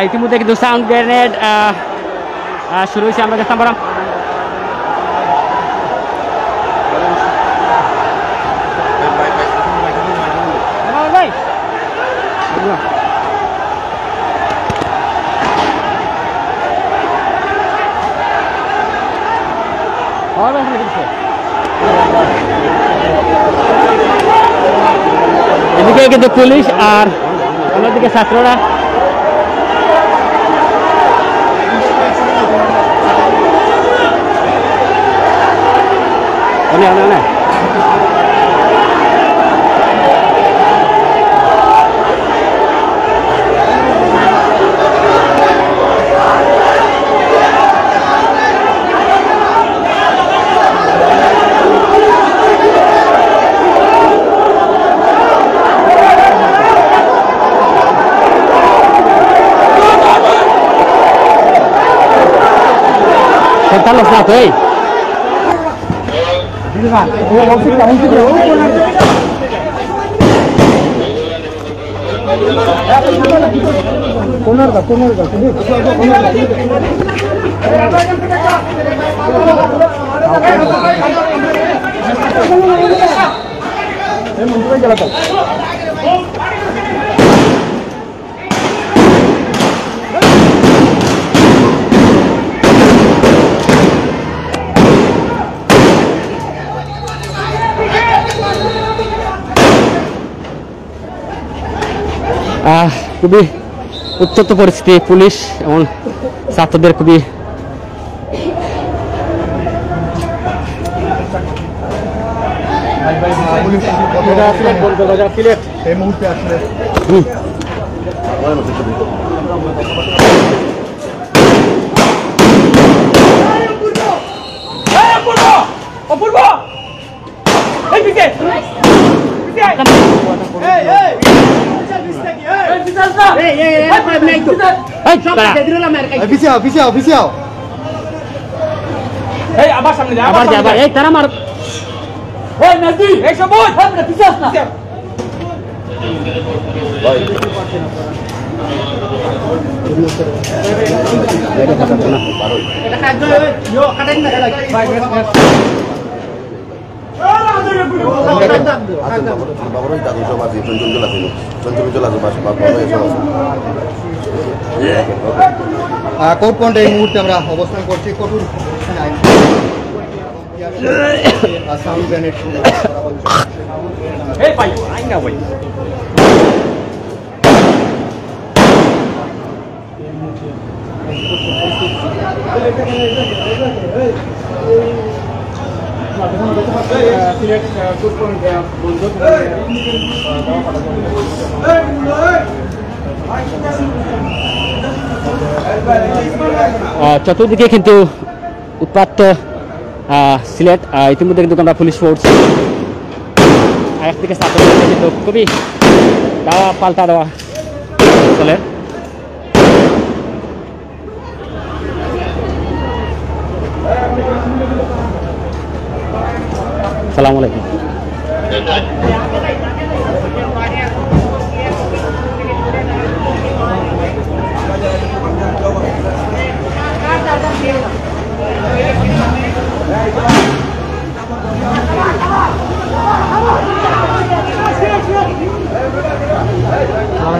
ইতিমধ্যে কিন্তু sound grenade শুরু হয়েছে। আমরা দেখতাম পারাম এদিকে কিন্তু পুলিশ আর অন্যদিকে ছাত্ররা los datos, ¿eh? খুবই উত্তপ্ত পরিস্থিতি, পুলিশ এবং ছাত্রদের খুবই এই মুহূর্তে আসলে আবার সামনে যা, আবার যা, এই তারা মার, ওই নাজি এই সবুজ সামনে পিছে আস না। এটা কাজ হয় ইয়ো কাটেন না ভাই কোর্ট পয়েন্টে এই মুহূর্তে আমরা অবস্থান করছি। কঠোর সাউন্ড গ্রেনেড চতুর্দিকে কিন্তু উৎপাত সিলেট। ইতিমধ্যে কিন্তু আমরা পুলিশ ফোর্স একদিকে ছাত্রদের কিন্তু খুবই দেওয়া পাল্টা দেওয়া চলে। আসসালামু আলাইকুম।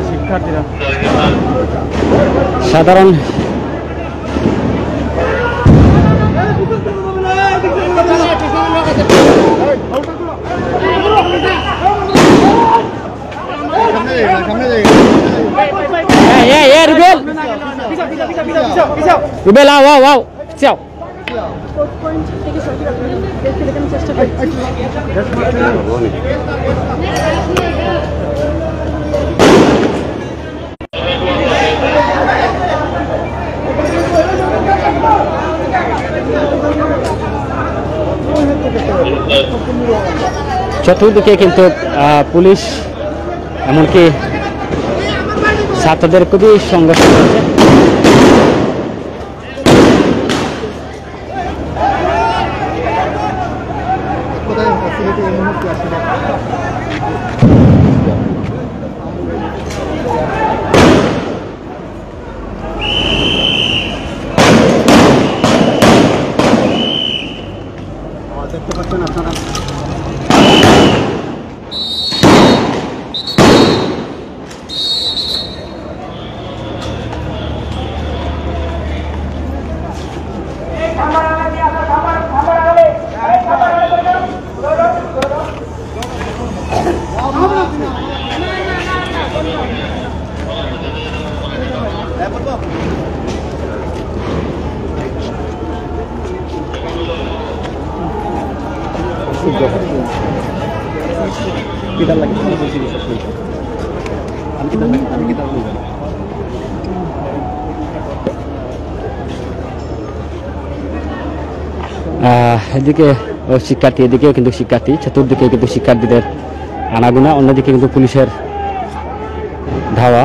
শিক্ষার্থীরা সাধারণ Rubel, wow, ciao. চতুর্দিকে কিন্তু পুলিশ এমনকি ছাত্রদের খুবই সংঘর্ষ হচ্ছে। এদিকে শিক্ষার্থী, এদিকেও কিন্তু শিক্ষার্থী, চতুর্দিকে কিন্তু শিক্ষার্থীদের আনাগোনা, অন্যদিকে কিন্তু পুলিশের ধাওয়া।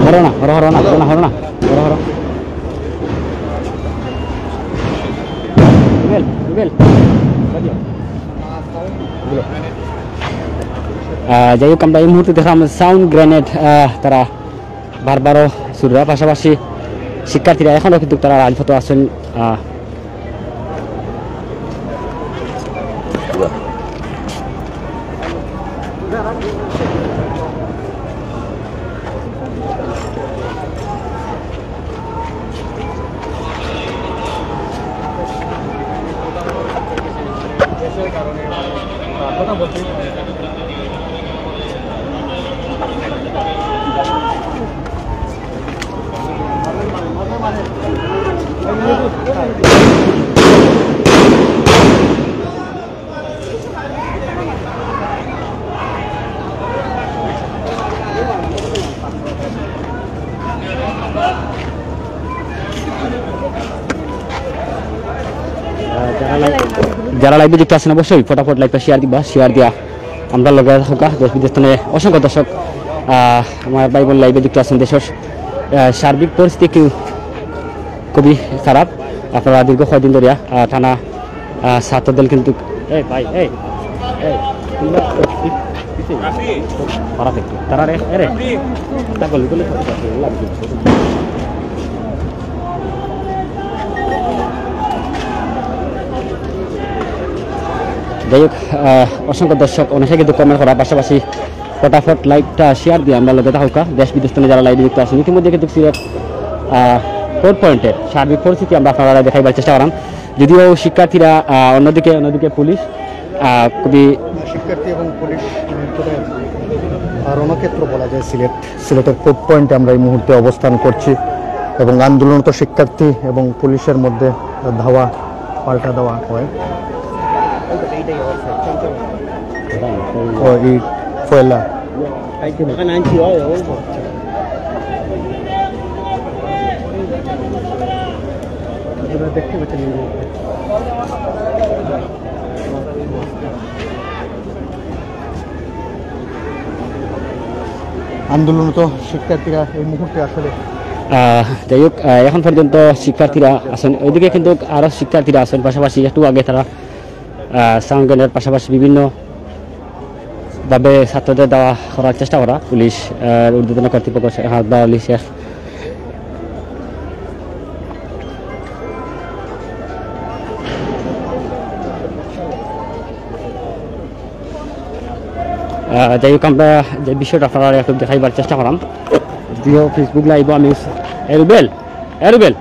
হরো না, হরো হরো না, হরো না, হরো না, হরো হরো। যাই হোক, আমরা এই মুহূর্তে দেখলাম সাউন্ড গ্রেনেড তারা বারবারও ছুড়রা, পাশাপাশি শিক্ষার্থীরা এখনও কিন্তু তারা রাজপথ আছেন। যারা লাইভে যুক্ত আছেন অবশ্যই ফটাফট লাইভটা শেয়ার দিয়া আমরা লগে হোকা দেশ বিদেশ থেকে অসংখ্য দর্শক আমার ভাই বোন লাইভে যুক্ত আছেন। দেশের সার্বিক পরিস্থিতি খুবই খারাপ। আপনারা দীর্ঘ কয়েকদিন ধরিয়া টানা ছাত্রদল কিন্তু যাই হোক, অসংখ্য দর্শক অনেকে কিন্তু কমেন্ট করার পাশাপাশি ফটাফট লাইভটা শেয়ার দিয়ে আমরা লগে থাকা দেশ বিদেশ থেকে যারা লাইভে যুক্ত আছেন। ইতিমধ্যে কিন্তু সিলেট কোর্ট পয়েন্টের সার্বিক পরিস্থিতি আমরা আপনারা দেখাইবার চেষ্টা করাম। যদিও শিক্ষার্থীরা অন্যদিকে পুলিশ খুবই শিক্ষার্থী এবং পুলিশ রণক্ষেত্র বলা যায় সিলেটের কোর্ট পয়েন্টে আমরা এই মুহূর্তে অবস্থান করছি এবং আন্দোলনরত শিক্ষার্থী এবং পুলিশের মধ্যে ধাওয়া পাল্টা দেওয়া হয়। ফয়লা দেখতে পাচ্ছেন আন্দোলনরত শিক্ষার্থীরা এই মুহূর্তে আসলে যাই হোক, এখন পর্যন্ত শিক্ষার্থীরা আছেন, ওইদিকে কিন্তু আরও শিক্ষার্থীরা আছেন। পাশাপাশি একটু আগে তারা সাউন্ড গ্রেনেড পাশাপাশি বিভিন্নভাবে ছাত্রদের দেওয়া করার চেষ্টা করা পুলিশ ঊর্ধ্বতন কর্তৃপক্ষ হাসদা আলী শেখ। যাই হোক, আমরা যে বিষয়টা আপনারা একটু দেখাইবার চেষ্টা করাম। যদিও ফেসবুক লাইভ আমি রুবেল রুবেল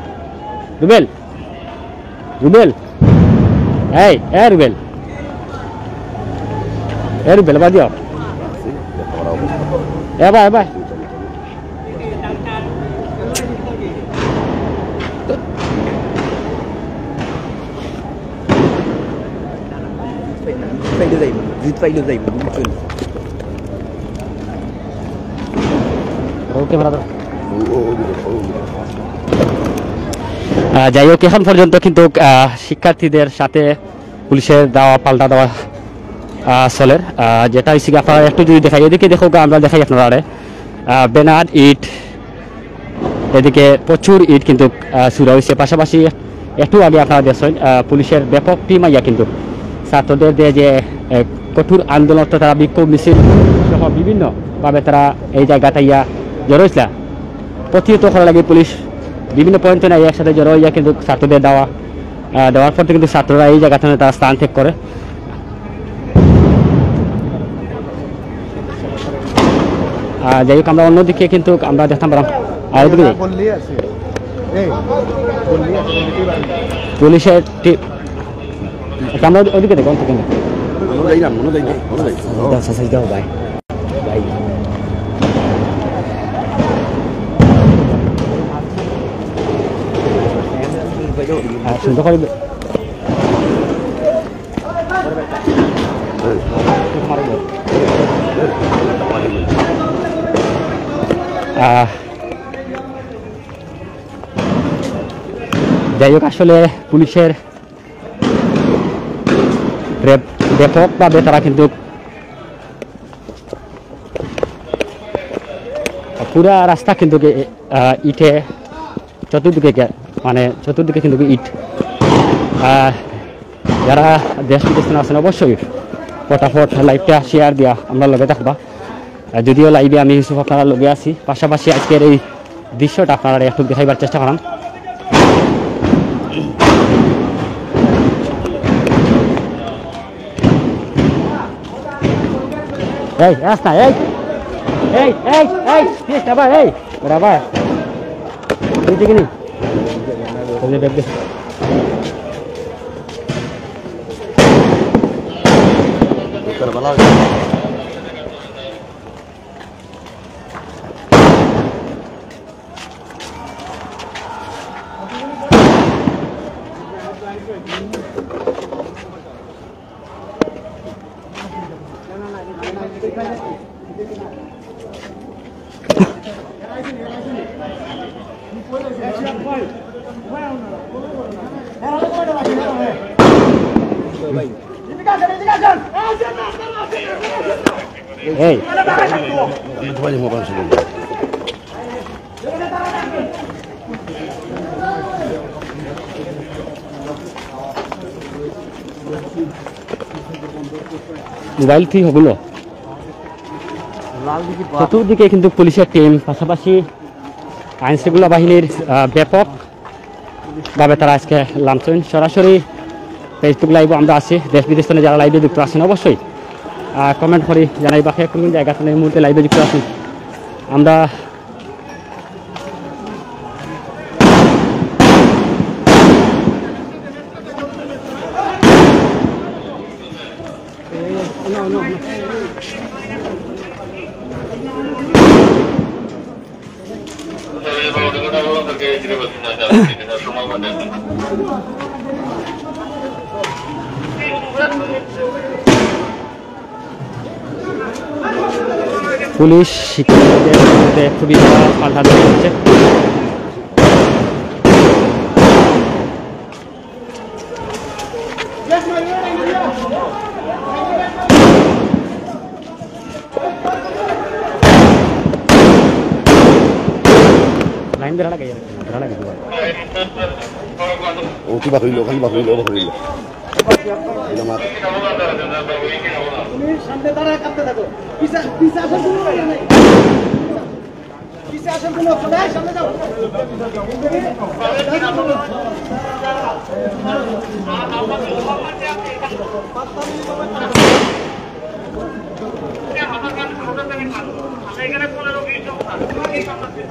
রুবেল রুবেল রুবেল রুবেল বা দিও এবার যাই হোক, এখন পর্যন্ত কিন্তু শিক্ষার্থীদের সাথে পুলিশের দেওয়া পাল্টা দেওয়া চলে। যেটা হচ্ছে আপনারা একটু যদি দেখাই, এদিকে দেখো আমরা দেখাই আপনারা ব্যানার ইট, এদিকে প্রচুর ইট কিন্তু চুরা হয়েছে। পাশাপাশি একটু আগে আপনারা দেখছেন পুলিশের ব্যাপক টিম আইয়া কিন্তু ছাত্রদের যে কঠোর আন্দোলন তারা বিক্ষোভ মিছিল সহ বিভিন্নভাবে তারা এই জায়গাটা ইয়া জড়ো হয়েছিল। প্রতিহত করার লাগে পুলিশ বিভিন্ন পয়েন্টে নাই একসাথে জড়ো হইয়া কিন্তু ছাত্রদের দেওয়ার পর কিন্তু ছাত্ররা এই জায়গাটা তারা স্থান ত্যাগ করে। যাই হোক, আমরা অন্যদিকে কিন্তু আমরা দেখতাম পারাম আর ওদিকে পুলিশের আমরা ওদিকে দেখো দাও ভাই ভাই সুন্দর করে যাই হোক আসলে পুলিশের ব্যাপকভাবে তারা কিন্তু পুরা রাস্তা কিন্তু ইটে চতুর্দিকে কিন্তু ইট যারা দেশ বিদেশে আছেন অবশ্যই ফটাফট লাইভটা শেয়ার দিয়া আমরা লগে থাকবা যদিও লাইভে আমি ইউসুফ আপনারা লগে আছি পাশাপাশি আজকের এই দৃশ্যটা আপনারা একটু দেখাইবার চেষ্টা করাম এই রাস্তা এই এই এই এই বাবা এই বাবা তুই দেখি নি এই মোবাইল ঠিক হগুলো চতুর্দিকে কিন্তু পুলিশের টিম পাশাপাশি আইন শৃঙ্খলা বাহিনীর ব্যাপকভাবে তারা আজকে লামছেন সরাসরি ফেসবুক লাইভও আমরা আছি দেশ বিদেশ থেকে যারা লাইভে যুক্ত আছেন অবশ্যই কমেন্ট করি জানাই বাকি কোন জায়গা থেকে এই মুহূর্তে লাইভে যুক্ত আছি আমরা পুলিশ শিক্ষার্থীদের মধ্যে খুবই পাল্টা দেওয়া হচ্ছে লাইন ধরা লাগে ও কি বাকরিল খালি বাকরিল সামনে দাঁড়ায় কাঁপতে থাকো পিছে আসার কোনো নেই পিছে আসার কোনো অপশন নেই সামনে যাও এখানে 15-20 সংখ্যা